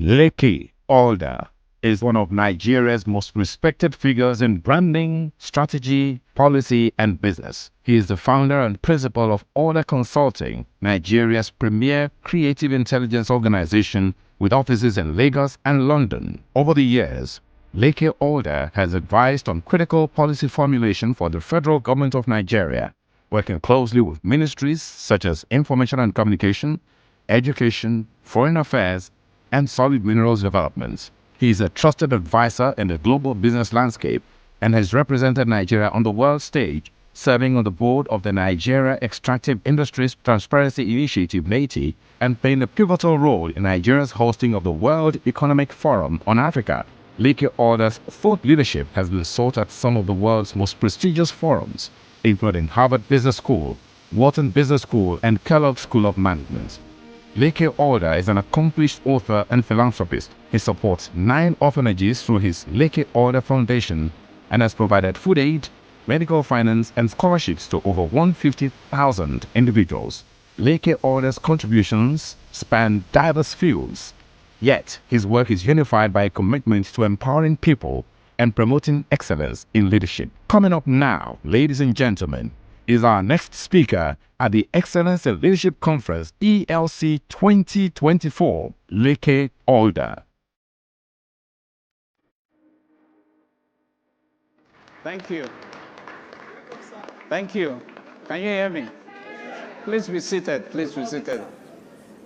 Leke Alder is one of Nigeria's most respected figures in branding, strategy, policy, and business. He is the founder and principal of Alder Consulting, Nigeria's premier creative intelligence organization with offices in Lagos and London. Over the years, Leke Alder has advised on critical policy formulation for the federal government of Nigeria, working closely with ministries such as Information and Communication, Education, Foreign Affairs, and Solid Minerals Development. He is a trusted advisor in the global business landscape and has represented Nigeria on the world stage, serving on the board of the Nigeria Extractive Industries Transparency Initiative (NETI) and playing a pivotal role in Nigeria's hosting of the World Economic Forum on Africa. Leke Alder's thought leadership has been sought at some of the world's most prestigious forums, including Harvard Business School, Wharton Business School, and Kellogg School of Management. Leke Alder is an accomplished author and philanthropist. He supports 9 orphanages through his Leke Alder Foundation and has provided food aid, medical finance, and scholarships to over 150,000 individuals. Leke Alder's contributions span diverse fields, yet his work is unified by a commitment to empowering people and promoting excellence in leadership. Coming up now, ladies and gentlemen, is our next speaker at the Excellence in Leadership Conference ELC 2024, Leke Alder. Thank you. Thank you. Can you hear me? Please be seated. Please be seated.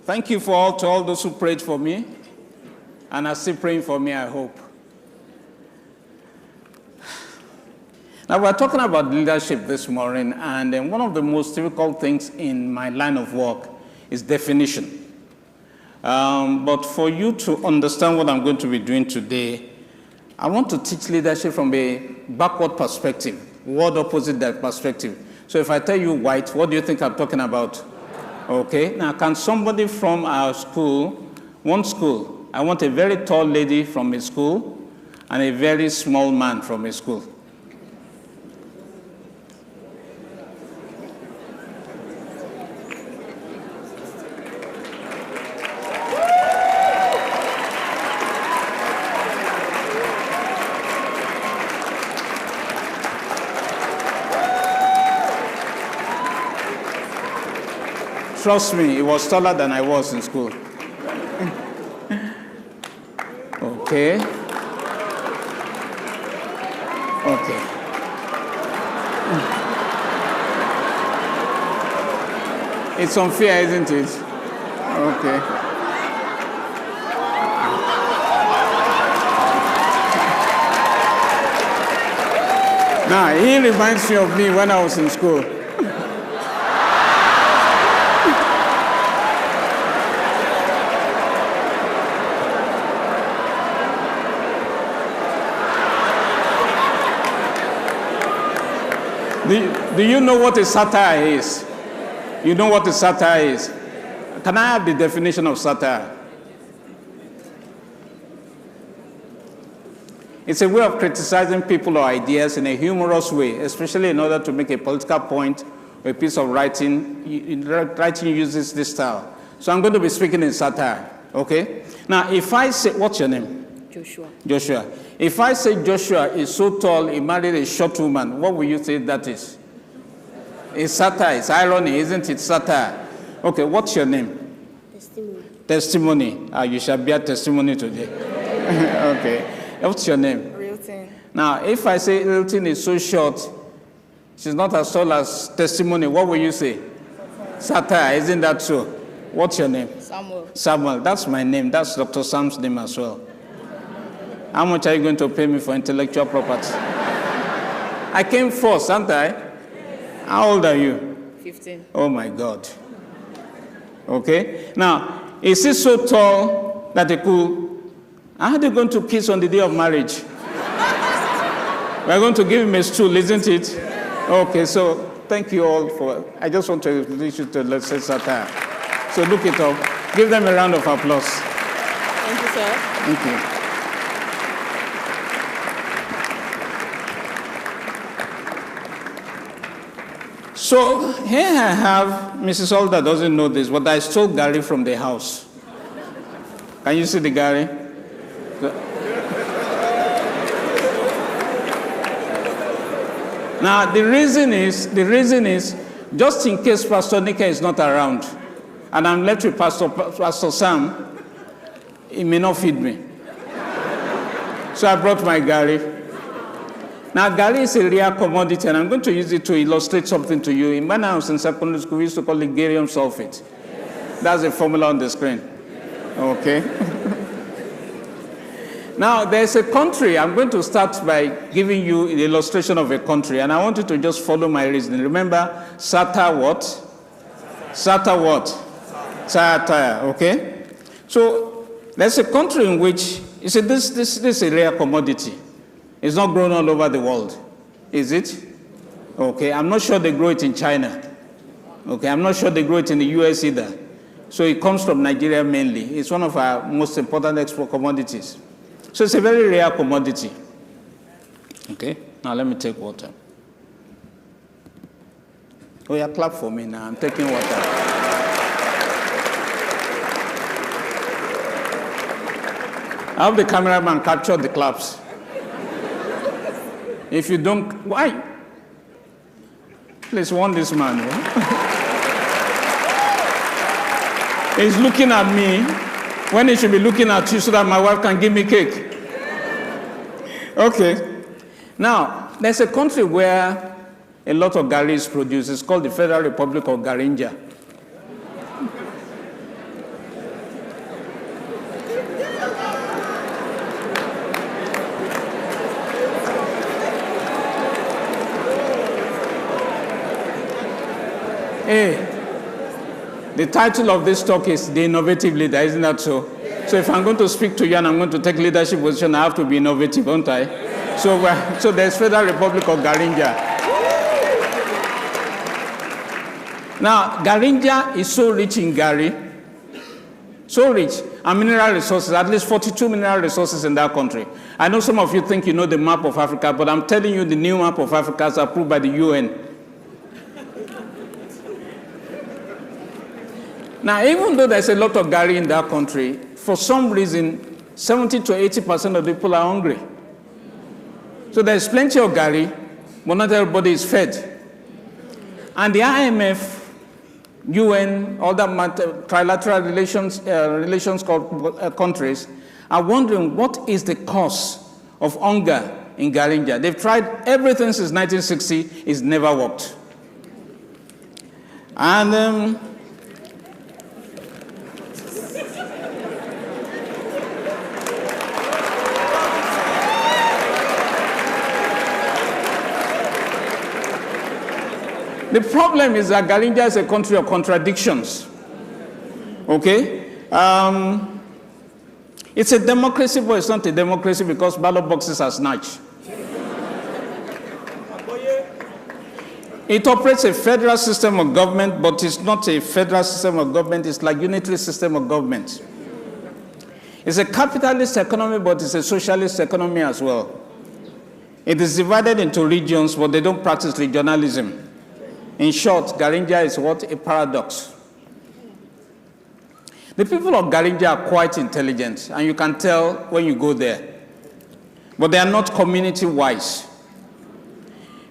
Thank you to all those who prayed for me and are still praying for me, I hope. Now, we're talking about leadership this morning, and one of the most difficult things in my line of work is definition. But for you to understand what I'm going to be doing today, I want to teach leadership from a backward perspective, word opposite that perspective. So if I tell you white, what do you think I'm talking about? Okay, now can somebody from our school, one school, I want a very tall lady from a school and a very small man from a school. Trust me, he was taller than I was in school. Okay. Okay. It's unfair, isn't it? Okay. Now, he reminds me of me when I was in school. Do you know what a satire is? You know what a satire is? Can I have the definition of satire? It's a way of criticizing people or ideas in a humorous way, especially in order to make a political point or a piece of writing. Writing uses this style. So I'm going to be speaking in satire, okay? Now, if I say, what's your name? Joshua. Joshua. If I say Joshua is so tall, he married a short woman, what will you say that is? It's satire. It's irony, isn't it? Satire. Okay, what's your name? Testimony. Testimony. You shall bear testimony today. Okay. What's your name? Realton. Now, if I say Realton is so short, she's not as tall as Testimony, what will you say? Satire. Isn't that so? What's your name? Samuel. Samuel. That's my name. That's Dr. Sam's name as well. How much are you going to pay me for intellectual property? I came first, aren't I? How old are you? 15. Oh my God. Okay. Now, is he so tall that he could... How are they going to kiss on the day of marriage? We're going to give him a stool, isn't it? Okay, so thank you all for... I just want to introduce you to Let's Say Satire. So look it up. Give them a round of applause. Thank you, sir. Thank you. So here I have, Mrs. Alder doesn't know this, but I stole Gary from the house. Can you see the Gary? Now, the reason is, just in case Pastor Leke is not around, and I'm left with Pastor Sam, he may not feed me. So I brought my Gary. Now, Gary is a rare commodity, and I'm going to use it to illustrate something to you. In when I was in secondary school, we used to call it Garium sulfate. That's the formula on the screen. Okay? Now, there's a country. I'm going to start by giving you an illustration of a country, and I want you to just follow my reasoning. Remember, Satire what? Satire what? Satire, okay? So, there's a country in which, you see, this is a rare commodity. It's not grown all over the world. Is it? Okay, I'm not sure they grow it in China. Okay, I'm not sure they grow it in the US either. So it comes from Nigeria mainly. It's one of our most important export commodities. So it's a very rare commodity. Okay, now let me take water. Oh yeah, clap for me now. I'm taking water. I hope the cameraman captured the claps. If you don't, why? Please warn this man. He's looking at me when he should be looking at you so that my wife can give me cake. Okay. Now, there's a country where a lot of Gari is produced. It's called the Federal Republic of Garinja. Hey, the title of this talk is The Innovative Leader, isn't that so? So if I'm going to speak to you and I'm going to take leadership position, I have to be innovative, don't I? So there's Federal Republic of Garinja. Now, Garinja is so rich in Gari, so rich, and mineral resources, at least 42 mineral resources in that country. I know some of you think you know the map of Africa, but I'm telling you the new map of Africa is approved by the UN. Now, even though there's a lot of Gari in that country, for some reason, 70 to 80% of the people are hungry. So there's plenty of Gari, but not everybody is fed. And the IMF, UN, all that trilateral relations countries are wondering what is the cause of hunger in Garinja. They've tried everything since 1960, it's never worked. And the problem is that Garinja is a country of contradictions. Okay? It's a democracy, but it's not a democracy because ballot boxes are snatched. It operates a federal system of government, but it's not a federal system of government. It's like unitary system of government. It's a capitalist economy, but it's a socialist economy as well. It is divided into regions, but they don't practice regionalism. In short, Garinja is what? A paradox. The people of Garinja are quite intelligent, and you can tell when you go there. But they are not community-wise.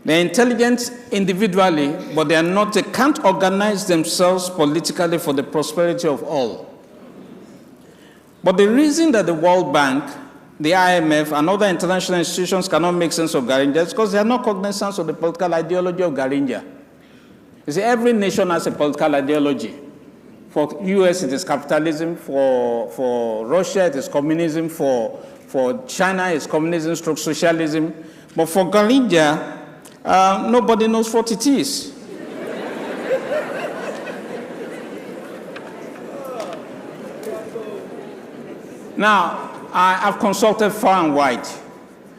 They're intelligent individually, but they can't organize themselves politically for the prosperity of all. But the reason that the World Bank, the IMF, and other international institutions cannot make sense of Garinja is because they are not cognizant of the political ideology of Garinja. You see, every nation has a political ideology. For US, it is capitalism. For Russia, it is communism. For China, it's communism/socialism. But for Garinja, nobody knows what it is. Now, I've consulted far and wide.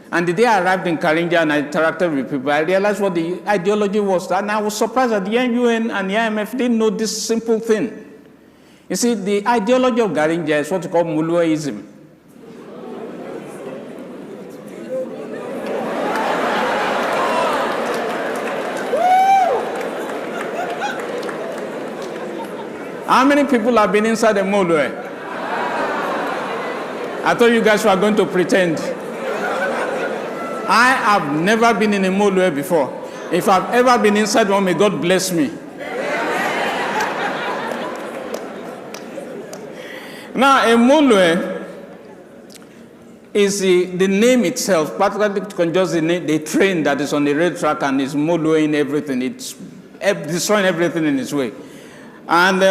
And the day I arrived in Garinja and I interacted with people, I realized what the ideology was. And I was surprised that the UN and the IMF didn't know this simple thing. You see, the ideology of Garinja is what we call Muluaism. How many people have been inside the Mulue? I thought you guys were going to pretend. I have never been in a Molue before. If I've ever been inside one, may God bless me. Now, a Molue is the name itself, practically conjures the train that is on the rail track and is Molueing everything. It's destroying everything in its way. And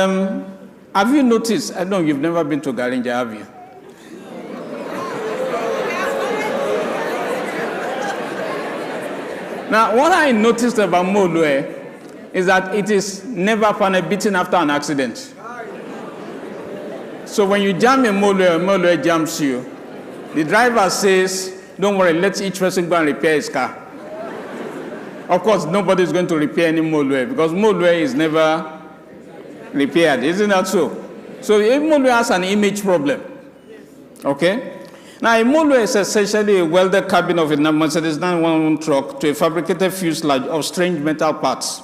have you noticed, I know you've never been to Garinja, have you? Now, what I noticed about Molue is that it is never beaten after an accident. So when you jam a Molue jams you, the driver says, don't worry, let each person go and repair his car. Of course, nobody is going to repair any Molue because Molue is never repaired. Isn't that so? So if Molue has an image problem, okay? Now, a Molue is essentially a welded cabin of a Mercedes 911 truck to a fabricated fuselage of strange metal parts.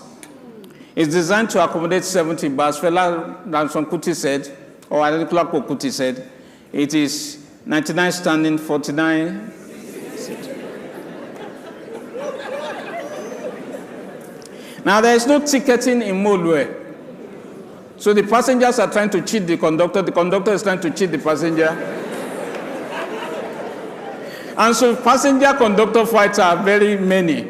It's designed to accommodate 70 bars. Fela Ransom Kuti said, or Adekunle Kuti said, it is 99 standing, 49 sitting. Now, there is no ticketing in Molue. So the passengers are trying to cheat the conductor is trying to cheat the passenger. And so passenger-conductor fights are very many.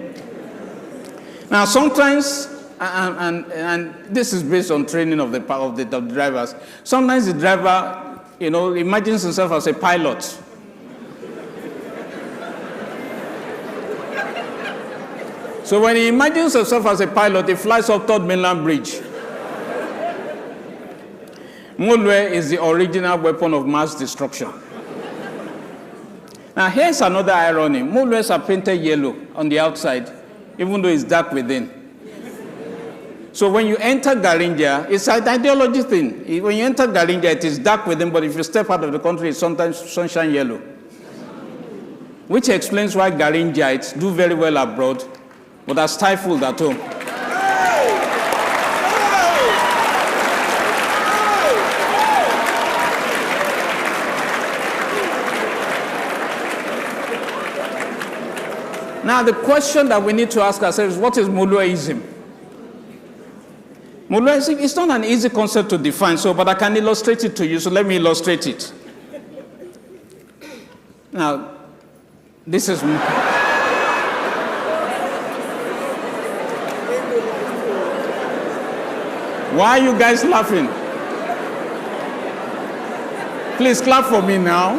Now, sometimes, and this is based on training of the drivers, sometimes the driver, imagines himself as a pilot. So when he imagines himself as a pilot, he flies up Third Mainland Bridge. Molue is the original weapon of mass destruction. Now, here's another irony. Molues are painted yellow on the outside, even though it's dark within. So when you enter Garinja, it's an ideology thing. When you enter Garinja, it is dark within, but if you step out of the country, it's sometimes sunshine yellow. Which explains why Garinjaites do very well abroad, but are stifled at home. Now, the question that we need to ask ourselves is, what is Molueism? Molueism is not an easy concept to define, but I can illustrate it to you, so let me illustrate it. Now, this is... Why are you guys laughing? Please clap for me now.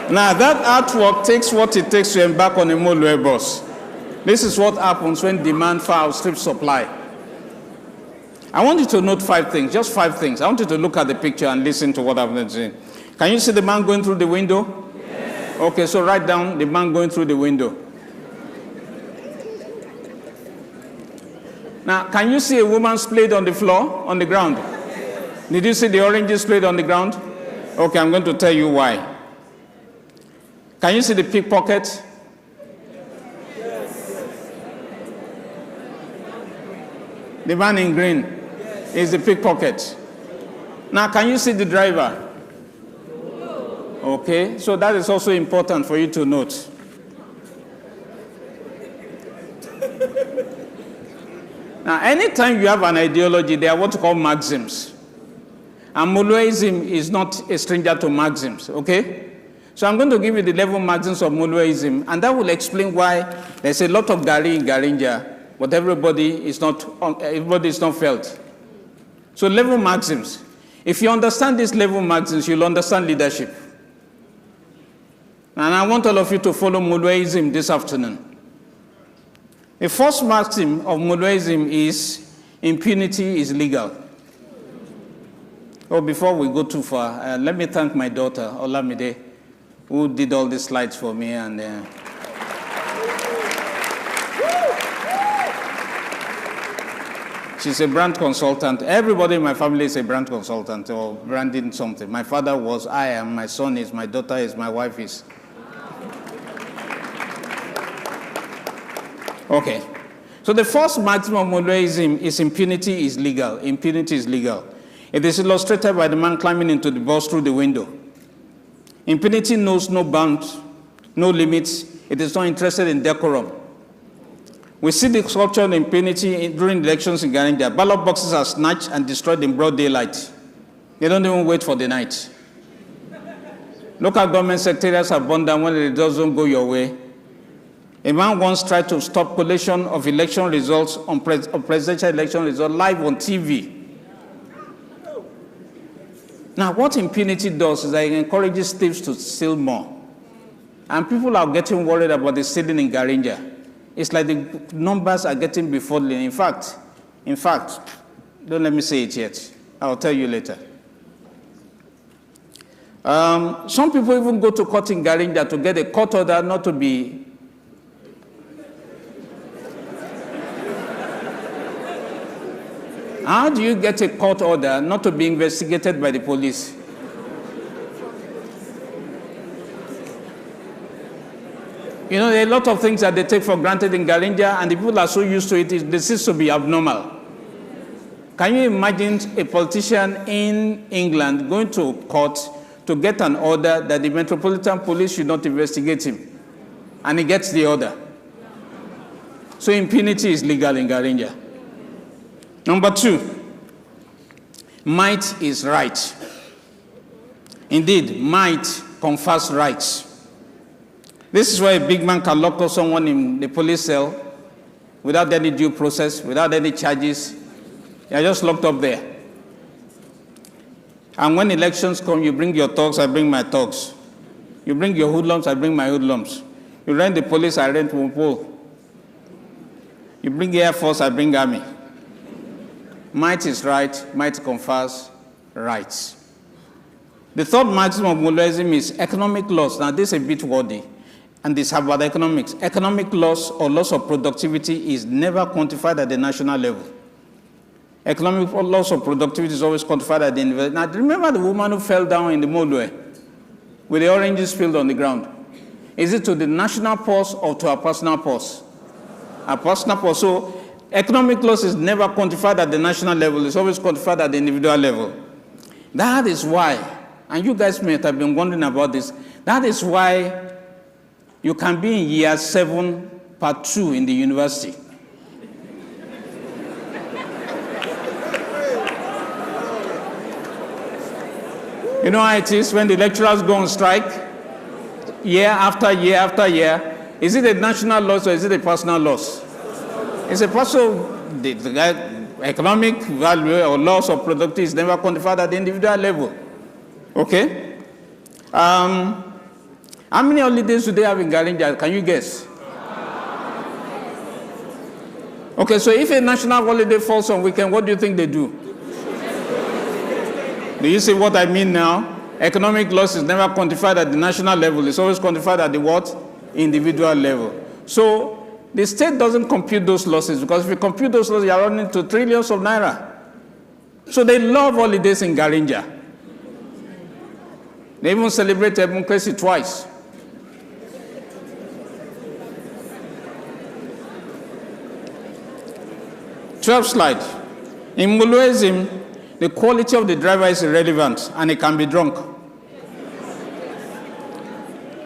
Now, that artwork takes what it takes to embark on a Molue bus. This is what happens when demand far outstrips supply. I want you to note 5 things, just 5 things. I want you to look at the picture and listen to what I'm saying. Can you see the man going through the window? Yes. Okay, so write down the man going through the window. Now, can you see a woman splayed on the floor, on the ground? Yes. Did you see the oranges splayed on the ground? Yes. Okay, I'm going to tell you why. Can you see the pickpocket? Yes. The man in green is the pickpocket. Now, can you see the driver? Okay, so that is also important for you to note. Now, anytime you have an ideology, they are what you call maxims. And Molueism is not a stranger to maxims, okay? So I'm going to give you the 11 maxims of Molueism, and that will explain why there's a lot of Gari in Garinja, but everybody is not felt. So 11 maxims. If you understand these 11 maxims, you'll understand leadership. And I want all of you to follow Molueism this afternoon. The first maxim of Molueism is impunity is legal. Oh, before we go too far, let me thank my daughter, Olamide, who did all the slides for me. And she's a brand consultant. Everybody in my family is a brand consultant or branding something. My father was, I am, my son is, my daughter is, my wife is. Okay. So the first maximum of Moloism is impunity is legal. Impunity is legal. It is illustrated by the man climbing into the bus through the window. Impunity knows no bounds, no limits. It is not interested in decorum. We see the culture of impunity during elections in Garanja. Ballot boxes are snatched and destroyed in broad daylight. They don't even wait for the night. Local government secretariats are burned down when it doesn't go your way. A man once tried to stop collation of election results on presidential election results live on TV. Now, what impunity does is that it encourages thieves to steal more. And people are getting worried about the stealing in Garanja. It's like the numbers are getting befuddling. In fact, don't let me say it yet. I'll tell you later. Some people even go to court in Garanja to get a court order not to be. How do you get a court order not to be investigated by the police? You know, there are a lot of things that they take for granted in Garanja, and the people are so used to it, it seems to be abnormal. Can you imagine a politician in England going to court to get an order that the Metropolitan Police should not investigate him? And he gets the order. So impunity is legal in Garanja. Number 2, might is right. Indeed, might confers rights. This is why a big man can lock up someone in the police cell without any due process, without any charges. You're just locked up there. And when elections come, you bring your thugs, I bring my thugs. You bring your hoodlums, I bring my hoodlums. You rent the police, I rent Wumpo. You bring the Air Force, I bring Army. Might is right, might confers rights. The third maximum of Moloism is economic loss. Now, this is a bit wordy, and this is about economics. Economic loss or loss of productivity is never quantified at the national level. Economic loss of productivity is always quantified at the individual. Now, remember the woman who fell down in the Molue with the oranges spilled on the ground? Is it to the national purse or to her personal purse? Her personal purse. So, economic loss is never quantified at the national level. It's always quantified at the individual level. That is why, and you guys may have been wondering about this, that is why you can be in year 7, part 2 in the university. You know how it is when the lecturers go on strike, year after year after year. Is it a national loss or is it a personal loss? It's a personal. The economic value or loss of productivity is never quantified at the individual level. Okay? How many holidays do they have in Garanja? Can you guess? Okay, so if a national holiday falls on weekend, what do you think they do? Do you see what I mean now? Economic loss is never quantified at the national level. It's always quantified at the what? Individual level. So the state doesn't compute those losses, because if you compute those losses, you're running to trillions of naira. So they love holidays in Garanja. They even celebrate democracy twice. Twelfth slide. In Moloism, the quality of the driver is irrelevant, and it can be drunk.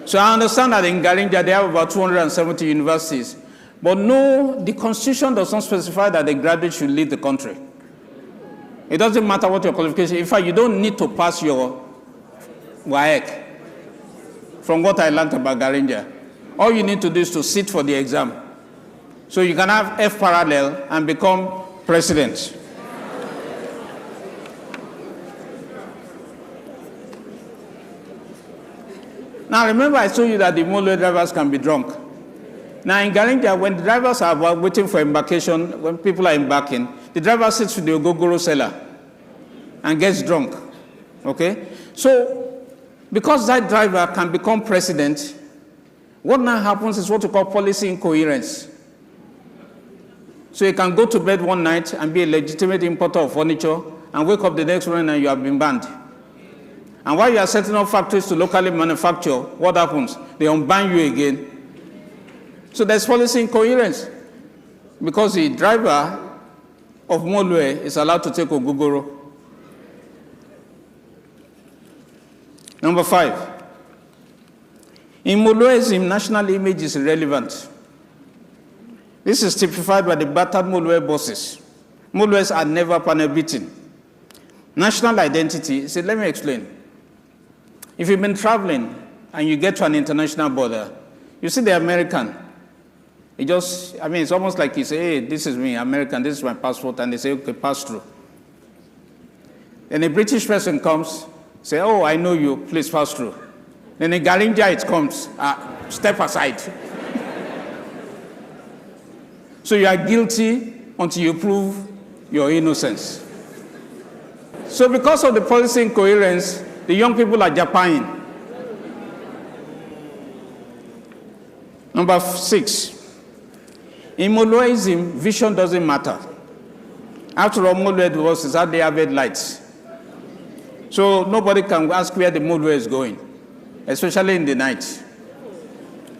So I understand that in Garanja they have about 270 universities. But no, the Constitution does not specify that a graduate should lead the country. It doesn't matter what your qualification. In fact, you don't need to pass your WAEC. From what I learned about Garanja, all you need to do is to sit for the exam. So you can have F parallel and become president. Now remember I told you that the Molo drivers can be drunk. Now in Garanja, when the drivers are waiting for embarkation, when people are embarking, the driver sits with the ogogoro seller and gets drunk. Okay? So, because that driver can become president, what now happens is what we call policy incoherence. So you can go to bed one night and be a legitimate importer of furniture and wake up the next morning and you have been banned. And while you are setting up factories to locally manufacture, what happens? They unban you again. So there's policy incoherence. because the driver of Molue is allowed to take Ogogoro. Number 5. In Molueism, national image is irrelevant. This is typified by the battered Molue buses. Molues are never panel beaten. National identity, see, let me explain. If you've been traveling and you get to an international border, you see the American. It's almost like you say, hey, this is me, American, this is my passport, and they say, okay, pass through. Then a British person comes, say, oh, I know you, please pass through. Then a Garinja, it comes, step aside. So you are guilty until you prove your innocence. So because of the policy incoherence, the young people are Japaning. Number 6. In Molueism, vision doesn't matter. After all, Molue buses have the avid lights. So nobody can ask where the Molue is going, especially in the night.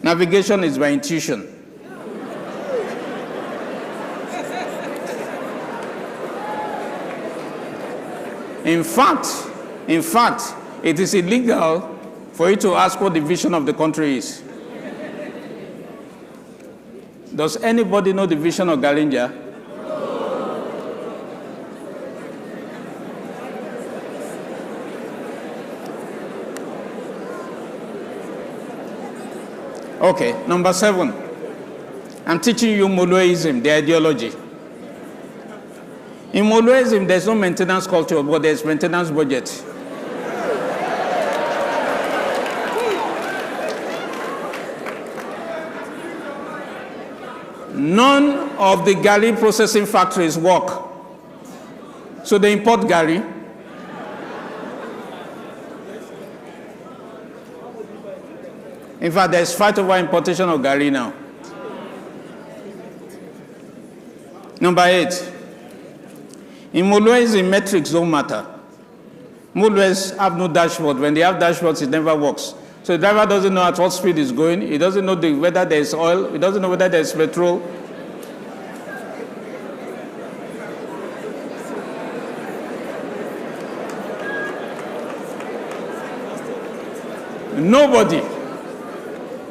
Navigation is by intuition. In fact, it is illegal for you to ask what the vision of the country is. Does anybody know the vision of Garinja? Okay, number 7. I'm teaching you Molueism, the ideology. In Molueism, there's no maintenance culture, but there's maintenance budget. None of the Gari processing factories work. So they import Gari. In fact, there's fight over importation of Gari now. Number 8. In Molueism, metrics don't matter. Molues have no dashboard. When they have dashboards, it never works. So the driver doesn't know at what speed he's going. He doesn't know whether there's oil. He doesn't know whether there's petrol.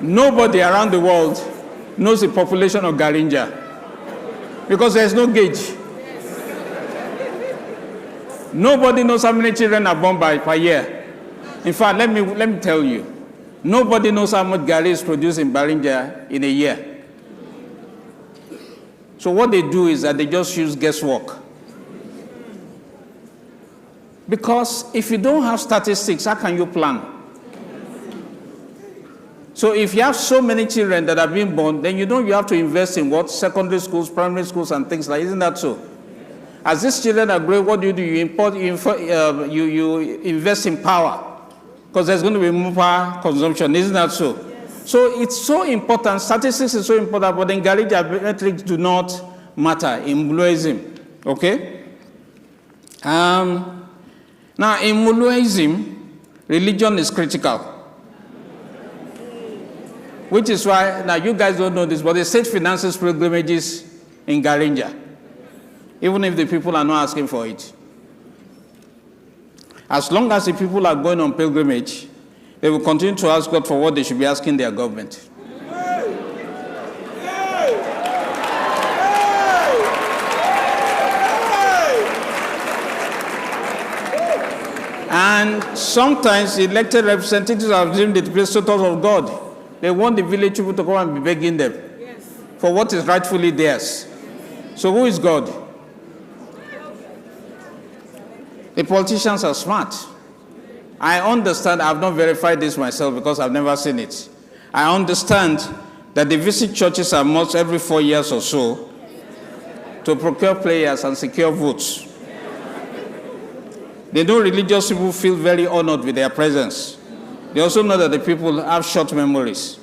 Nobody around the world knows the population of Garinja because there's no gauge. Nobody knows how many children are born per year. In fact, let me tell you, nobody knows how much Gari is produced in Garinja in a year. So what they do is that they just use guesswork. Because if you don't have statistics, how can you plan? So if you have so many children that are being born, then you know you have to invest in what? Secondary schools, primary schools, and things like that. Isn't that so? As these children are growing, what do? You invest in power. Because there's going to be more power consumption. Isn't that so? Yes. So it's so important. Statistics is so important, but in Garinja, metrics do not matter in Molueism. Okay? Now, in Molueism, religion is critical. Which is why, now you guys don't know this, but the state finances pilgrimages in Garinja, even if the people are not asking for it. As long as the people are going on pilgrimage, they will continue to ask God for what they should be asking their government. And sometimes the elected representatives have assumed the principles of God. They want the village people to come and be begging them for what is rightfully theirs. So who is God? The politicians are smart. I understand, I have not verified this myself because I've never seen it. I understand that they visit churches and mosques every 4 years or so to procure prayers and secure votes. They know religious people feel very honored with their presence. They also know that the people have short memories.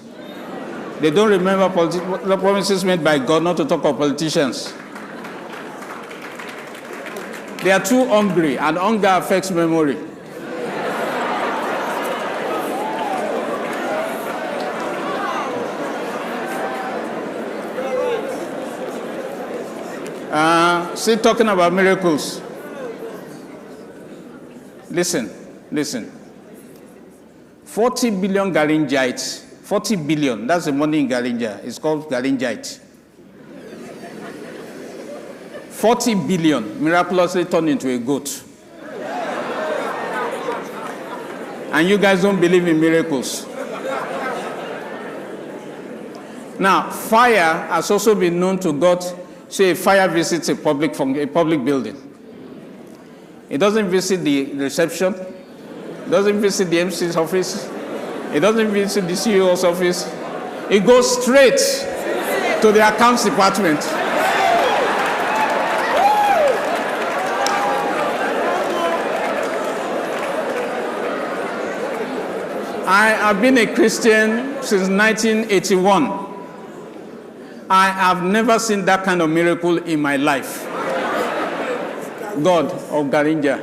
They don't remember the promises made by God, not to talk of politicians. They are too hungry, and hunger affects memory. still talking about miracles. Listen. 40 billion Garingites. 40 billion, that's the money in Garinja. It's called Garingite. 40 billion miraculously turned into a goat. And you guys don't believe in miracles. Now, fire has also been known to God. Say a fire visits a public building. It doesn't visit the reception. It doesn't visit the MC's office. It doesn't visit the CEO's office. It goes straight to the accounts department. I have been a Christian since 1981. I have never seen that kind of miracle in my life. God of Garinja.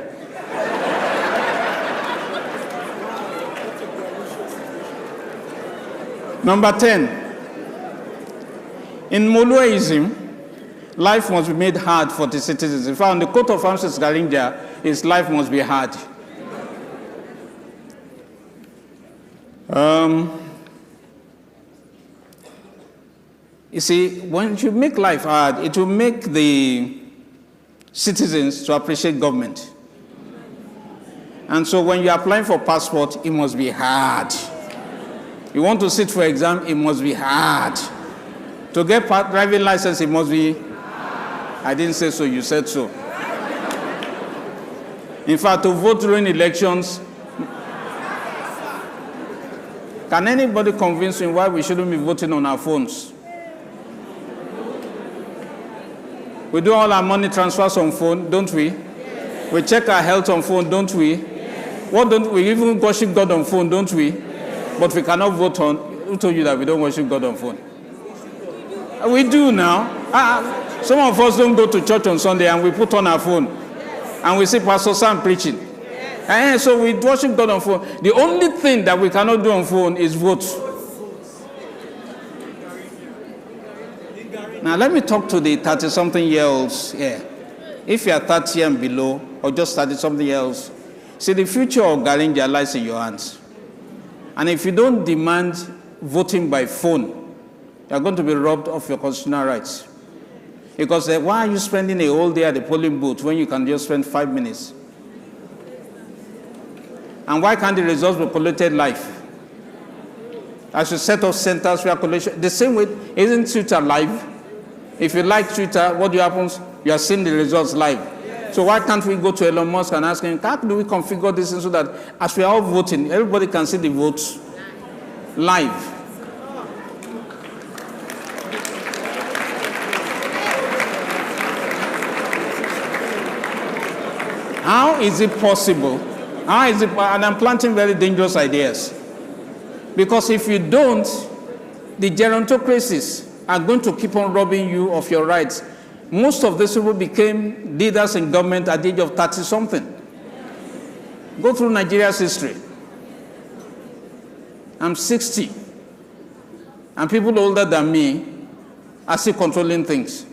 Number 10. In Moluism, life must be made hard for the citizens. In fact, on the coat of arms of Garinja, his life must be hard. You see, when you make life hard, it will make the citizens to appreciate government. And so when you're applying for passport, it must be hard. You want to sit for exam, it must be hard. To get driving license, it must be hard. I didn't say so, you said so. In fact, to vote during elections, can anybody convince me why we shouldn't be voting on our phones? We do all our money transfers on phone, don't we? Yes. We check our health on phone, don't we? Yes. What don't we even worship God on phone, don't we? Yes. But we cannot vote on. Who told you that we don't worship God on phone? We do now. Some of us don't go to church on Sunday and we put on our phone and we see Pastor Sam preaching. And so we worship God on phone. The only thing that we cannot do on phone is vote. Now let me talk to the 30-something-year-olds here. If you are 30 and below, or just 30-something-year-olds, see, the future of Garinja lies in your hands. And if you don't demand voting by phone, you are going to be robbed of your constitutional rights. Because why are you spending a whole day at the polling booth when you can just spend 5 minutes? And why can't the results be collated live? I should set up centers where collation. The same way, isn't Twitter live? If you like Twitter, what happens? You are seeing the results live. Yes. So why can't we go to Elon Musk and ask him, how do we configure this so that as we are all voting, everybody can see the votes live? How is it possible? How is it? And I'm planting very dangerous ideas. Because if you don't, the gerontocracies are going to keep on robbing you of your rights. Most of these people became leaders in government at the age of 30-something. Go through Nigeria's history. I'm 60. And people older than me are still controlling things.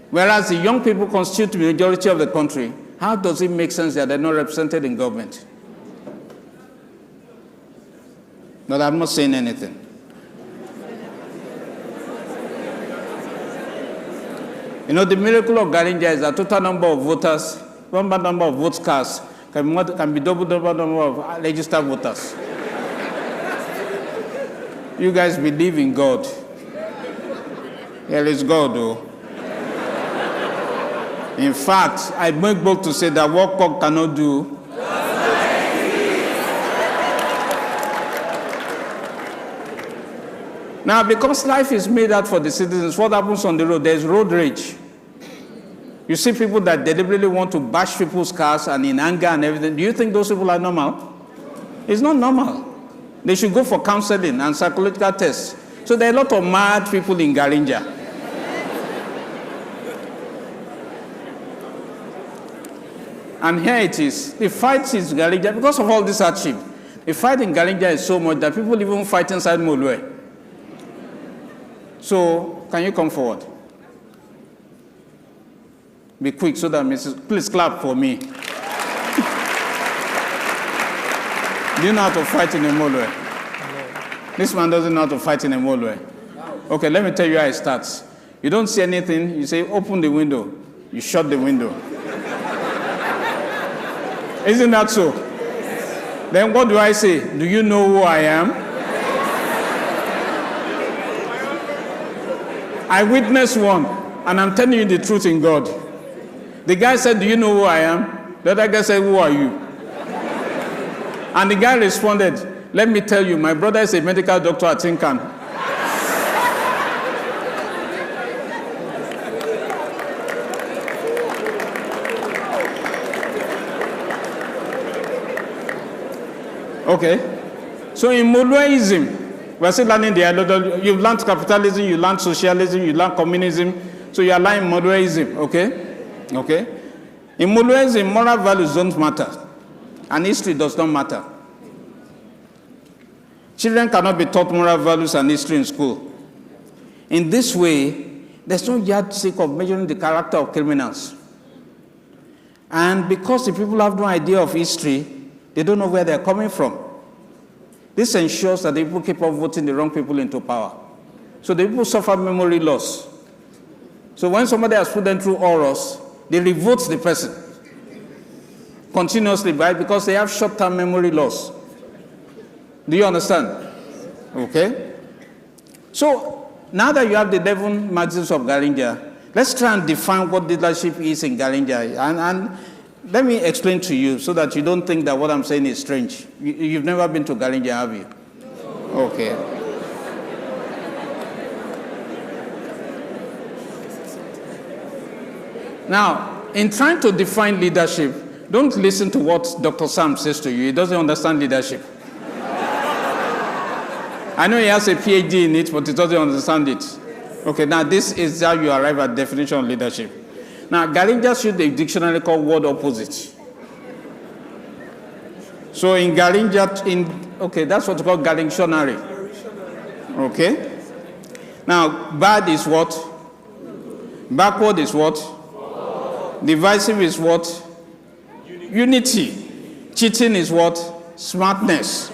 Whereas the young people constitute the majority of the country, how does it make sense that they're not represented in government? But I'm not saying anything. You know, the miracle of Garinja is that total number of voters, number of votes cast can be double the number of registered voters. You guys believe in God. There is God, though. In fact, I make bold to say that what God cannot do, now, because life is made out for the citizens, what happens on the road? There's road rage. You see people that deliberately want to bash people's cars and in anger and everything. Do you think those people are normal? It's not normal. They should go for counseling and psychological tests. So there are a lot of mad people in Garinja. And here it is. The fight is Garinja. Because of all this hardship, the fight in Garinja is so much that people even fight inside Molue. So, can you come forward? Be quick so that Mrs. Please clap for me. Do you know how to fight in a Molwe? This man doesn't know how to fight in a Molwe. Okay, let me tell you how it starts. You don't see anything, you say, open the window. You shut the window. Isn't that so? Then what do I say? Do you know who I am? I witnessed one, and I'm telling you the truth in God. The guy said, do you know who I am? The other guy said, who are you? And the guy responded, let me tell you, my brother is a medical doctor at Tinkan. Okay. So in Molweism, we're still learning the ideology. You've learned capitalism, you learned socialism, you learned communism. So you are learning Molweism, okay? Okay. In Molweism, moral values don't matter. And history does not matter. Children cannot be taught moral values and history in school. In this way, there's no yardstick of measuring the character of criminals. And because the people have no idea of history, they don't know where they're coming from. This ensures that the people keep on voting the wrong people into power. So the people suffer memory loss. So when somebody has put them through horrors, they revote the person continuously, right? Because they have short-term memory loss. Do you understand? Okay. So now that you have the 11 maxims of Garinja, let's try and define what leadership is in Garinja. And let me explain to you so that you don't think that what I'm saying is strange. You've never been to Garinja, have you? No. Okay. Now, in trying to define leadership, don't listen to what Dr. Sam says to you. He doesn't understand leadership. I know he has a PhD in it, but he doesn't understand it. Okay, now this is how you arrive at definition of leadership. Now, Garinja used a dictionary called word opposite. So in Garinja, okay, that's what we call Garintionary. Okay? Now, bad is what? Backward is what? Divisive is what? Unity. Cheating is what? Smartness.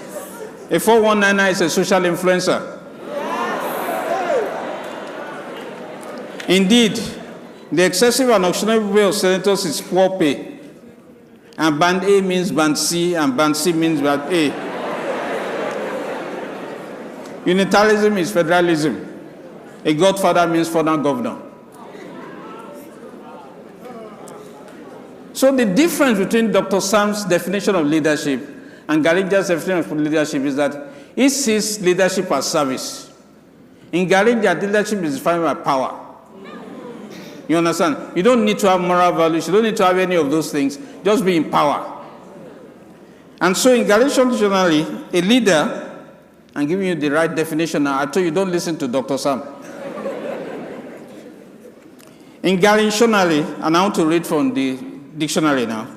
A 4199 is a social influencer. Indeed, the excessive and auctionable pay of senators is poor pay. And band A means band C, and band C means band A. Unitarianism is federalism. A godfather means father governor. So the difference between Dr. Sam's definition of leadership and Garinja's definition of leadership is that he sees leadership as service. In Garinja, leadership is defined by power. You understand? You don't need to have moral values. You don't need to have any of those things. Just be in power. And so in Garinja dictionary, a leader, I'm giving you the right definition now. I told you, don't listen to Dr. Sam. In Garinja, and I want to read from the dictionary now.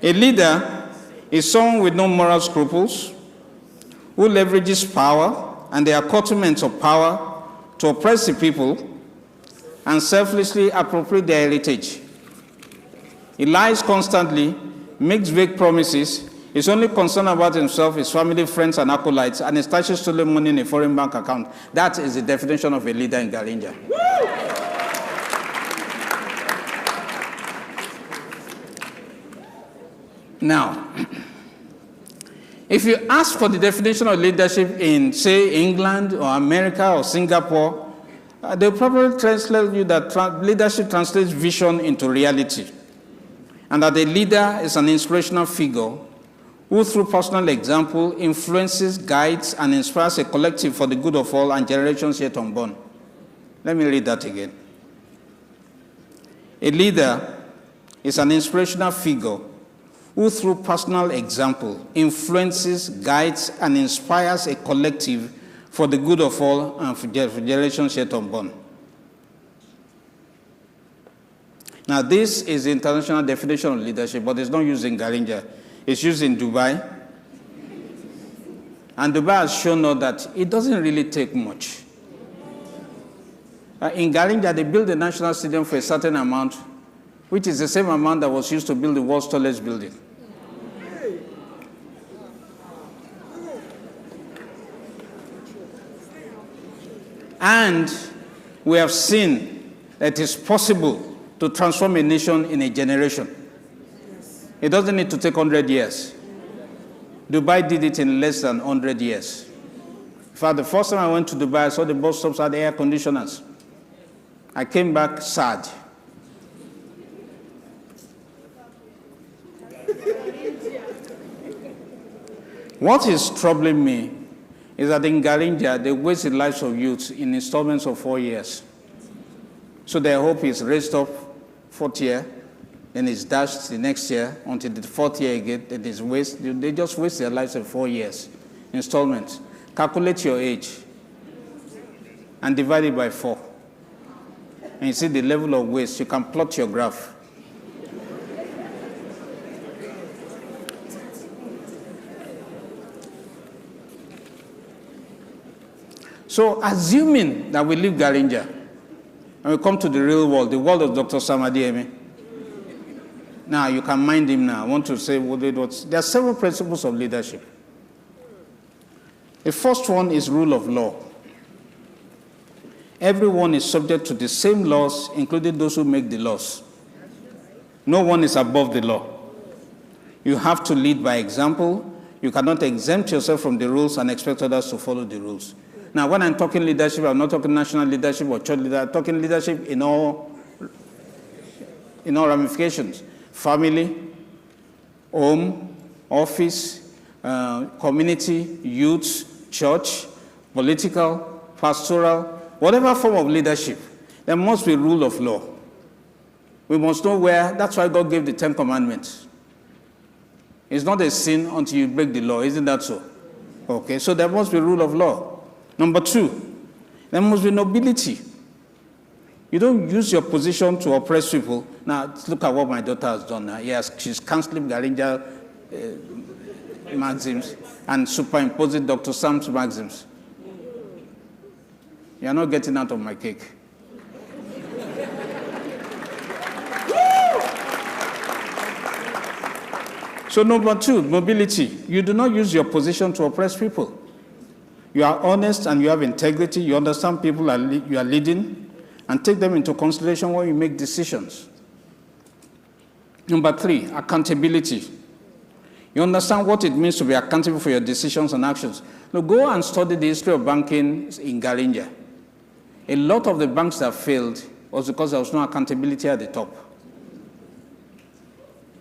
A leader is someone with no moral scruples, who leverages power and the accoutrements of power to oppress the people and selflessly appropriate their heritage. He lies constantly, makes vague promises, is only concerned about himself, his family, friends, and acolytes, and establishes stolen money in a foreign bank account. That is the definition of a leader in Garinja. Now, if you ask for the definition of leadership in, say, England or America or Singapore, they'll probably translate you that leadership translates vision into reality, and that a leader is an inspirational figure who, through personal example, influences, guides, and inspires a collective for the good of all and generations yet unborn. Let me read that again. A leader is an inspirational figure who, through personal example, influences, guides, and inspires a collective for the good of all and for generations yet unborn. Now, this is the international definition of leadership, but it's not used in Garinja. It's used in Dubai. And Dubai has shown us that it doesn't really take much. In Garinja, they built the National Stadium for a certain amount, which is the same amount that was used to build the world's tallest building. And we have seen that it is possible to transform a nation in a generation. It doesn't need to take 100 years. Dubai did it in less than 100 years. In fact, the first time I went to Dubai, I saw the bus stops had air conditioners. I came back sad. What is troubling me is that in Garinja, they waste the lives of youths in installments of 4 years. So their hope is raised up 4th year, then it's dashed the next year until the 4th year again, then it's waste. They just waste their lives in 4 years. Installments. Calculate your age and divide it by 4. And you see the level of waste. You can plot your graph. So assuming that we leave Garinja and we come to the real world, the world of Dr. Samadiemi. Now you can mind him now. I want to say there are several principles of leadership. The first one is rule of law. Everyone is subject to the same laws, including those who make the laws. No one is above the law. You have to lead by example. You cannot exempt yourself from the rules and expect others to follow the rules. Now, when I'm talking leadership, I'm not talking national leadership or church leadership. I'm talking leadership in all ramifications. Family, home, office, community, youth, church, political, pastoral, whatever form of leadership, there must be rule of law. We must know where. That's why God gave the 10 Commandments. It's not a sin until you break the law. Isn't that so? Okay, so there must be rule of law. Number 2, there must be nobility. You don't use your position to oppress people. Now, look at what my daughter has done now. Yes, she's canceling Garinja maxims and superimposing Dr. Sam's maxims. You're not getting out of my cake. So number 2, mobility. You do not use your position to oppress people. You are honest and you have integrity. You understand people you are leading and take them into consideration when you make decisions. Number 3, accountability. You understand what it means to be accountable for your decisions and actions. Now go and study the history of banking in Garinja. A lot of the banks that failed was because there was no accountability at the top.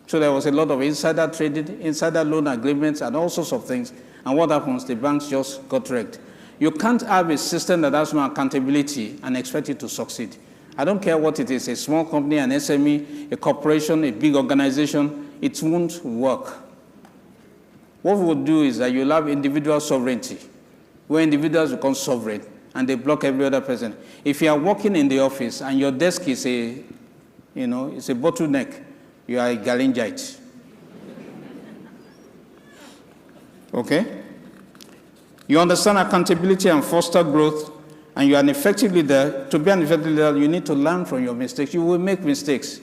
So there was a lot of insider trading, insider loan agreements, and all sorts of things. And what happens? The banks just got wrecked. You can't have a system that has no accountability and expect it to succeed. I don't care what it is, a small company, an SME, a corporation, a big organization, it won't work. What we will do is that you'll have individual sovereignty, where individuals become sovereign, and they block every other person. If you are working in the office and your desk is it's a bottleneck, you are a Garinjite. Okay? You understand accountability and foster growth, and you are an effective leader. To be an effective leader, you need to learn from your mistakes. You will make mistakes.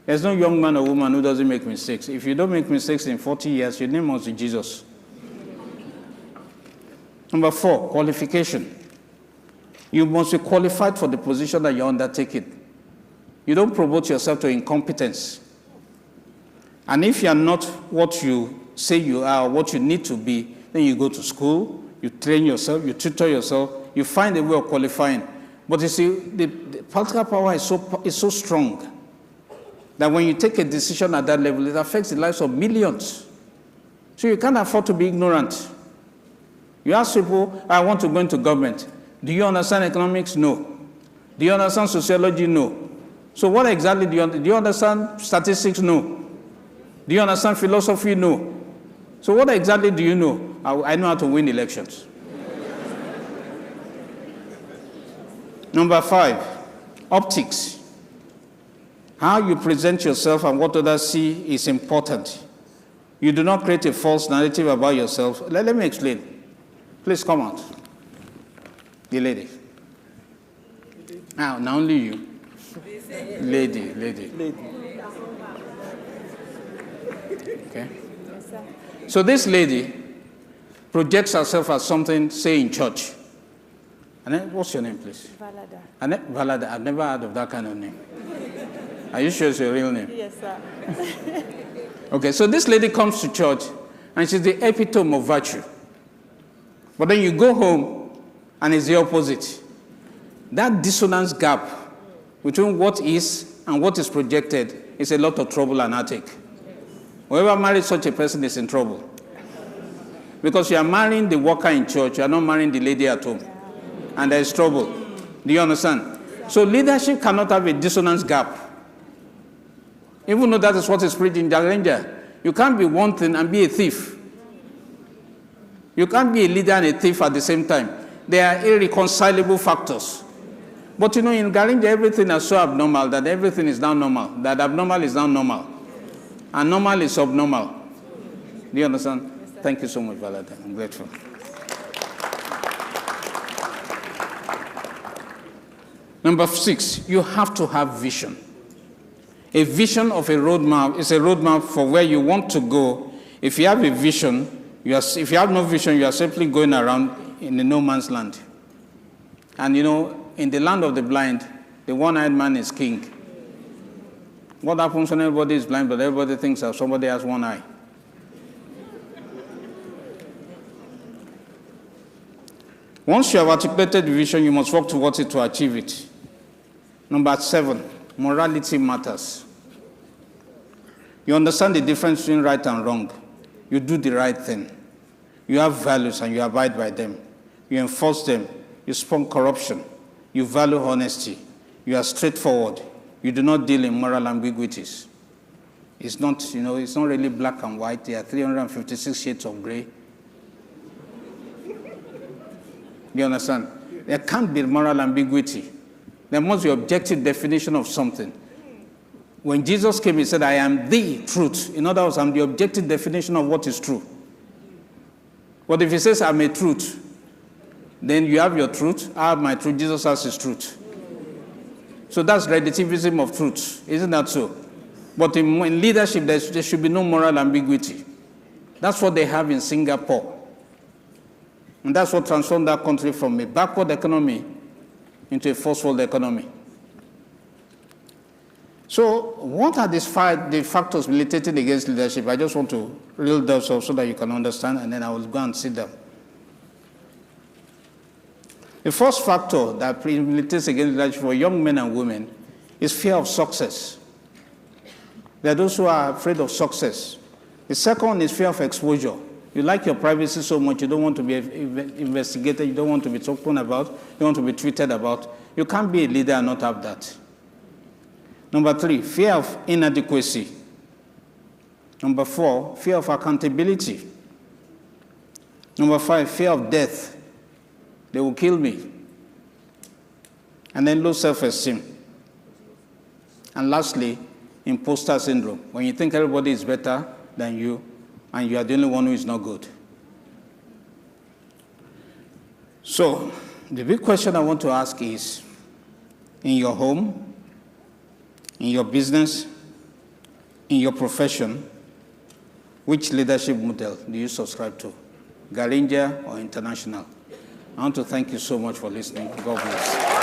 There's no young man or woman who doesn't make mistakes. If you don't make mistakes in 40 years, your name must be Jesus. Number 4, qualification. You must be qualified for the position that you're undertaking. You don't promote yourself to incompetence. And if you're not what you say you are, what you need to be, then you go to school, you train yourself, you tutor yourself, you find a way of qualifying. But you see, the political power is so strong that when you take a decision at that level, it affects the lives of millions. So you can't afford to be ignorant. You ask people, I want to go into government. Do you understand economics? No. Do you understand sociology? No. So what exactly do you understand statistics? No. Do you understand philosophy? No. So what exactly do you know? I know how to win elections. Number 5, optics. How you present yourself and what others see is important. You do not create a false narrative about yourself. Let me explain. Please come out. The lady. Now only you. Lady. Okay. So this lady projects herself as something, say, in church. And then, what's your name, please? Valada. Valada. I've never heard of that kind of name. Are you sure it's your real name? Yes, sir. Okay, so this lady comes to church, and she's the epitome of virtue. But then you go home, and it's the opposite. That dissonance gap between what is and what is projected is a lot of trouble and heartache. Whoever marries such a person is in trouble. Because you are marrying the worker in church, you are not marrying the lady at home. And there is trouble. Do you understand? So leadership cannot have a dissonance gap. Even though that is what is preached in Jalanja. You can't be one thing and be a thief. You can't be a leader and a thief at the same time. They are irreconcilable factors. But in Jalanja, everything is so abnormal that everything is now normal. That abnormal is now normal. And normal is abnormal. Do you understand? Yes, thank you so much, Valada. I'm grateful. Number 6, you have to have vision. A vision of a roadmap is a roadmap for where you want to go. If you have a vision, if you have no vision, you are simply going around in the no man's land. And in the land of the blind, the one-eyed man is king. What happens when everybody is blind, but everybody thinks that somebody has one eye? Once you have articulated the vision, you must work towards it to achieve it. Number 7, morality matters. You understand the difference between right and wrong. You do the right thing. You have values and you abide by them. You enforce them. You spurn corruption. You value honesty. You are straightforward. You do not deal in moral ambiguities. It's not, it's not really black and white. There are 356 shades of gray. You understand? There can't be moral ambiguity. There must be objective definition of something. When Jesus came, he said, I am the truth. In other words, I'm the objective definition of what is true. But if he says, I'm a truth, then you have your truth, I have my truth, Jesus has his truth. So that's relativism of truth. Isn't that so? But in leadership, there should be no moral ambiguity. That's what they have in Singapore. And that's what transformed that country from a backward economy into a first world economy. So what are the factors militating against leadership? I just want to reel those off so that you can understand, and then I will go and sit down. The first factor that militates against leadership for young men and women is fear of success. There are those who are afraid of success. The second one is fear of exposure. You like your privacy so much, you don't want to be investigated, you don't want to be spoken about, you don't want to be tweeted about. You can't be a leader and not have that. Number 3, fear of inadequacy. Number 4, fear of accountability. Number 5, fear of death. They will kill me. And then low self-esteem. And lastly, imposter syndrome. When you think everybody is better than you, and you are the only one who is not good. So, the big question I want to ask is, in your home, in your business, in your profession, which leadership model do you subscribe to? Garinja or international? I want to thank you so much for listening. God bless.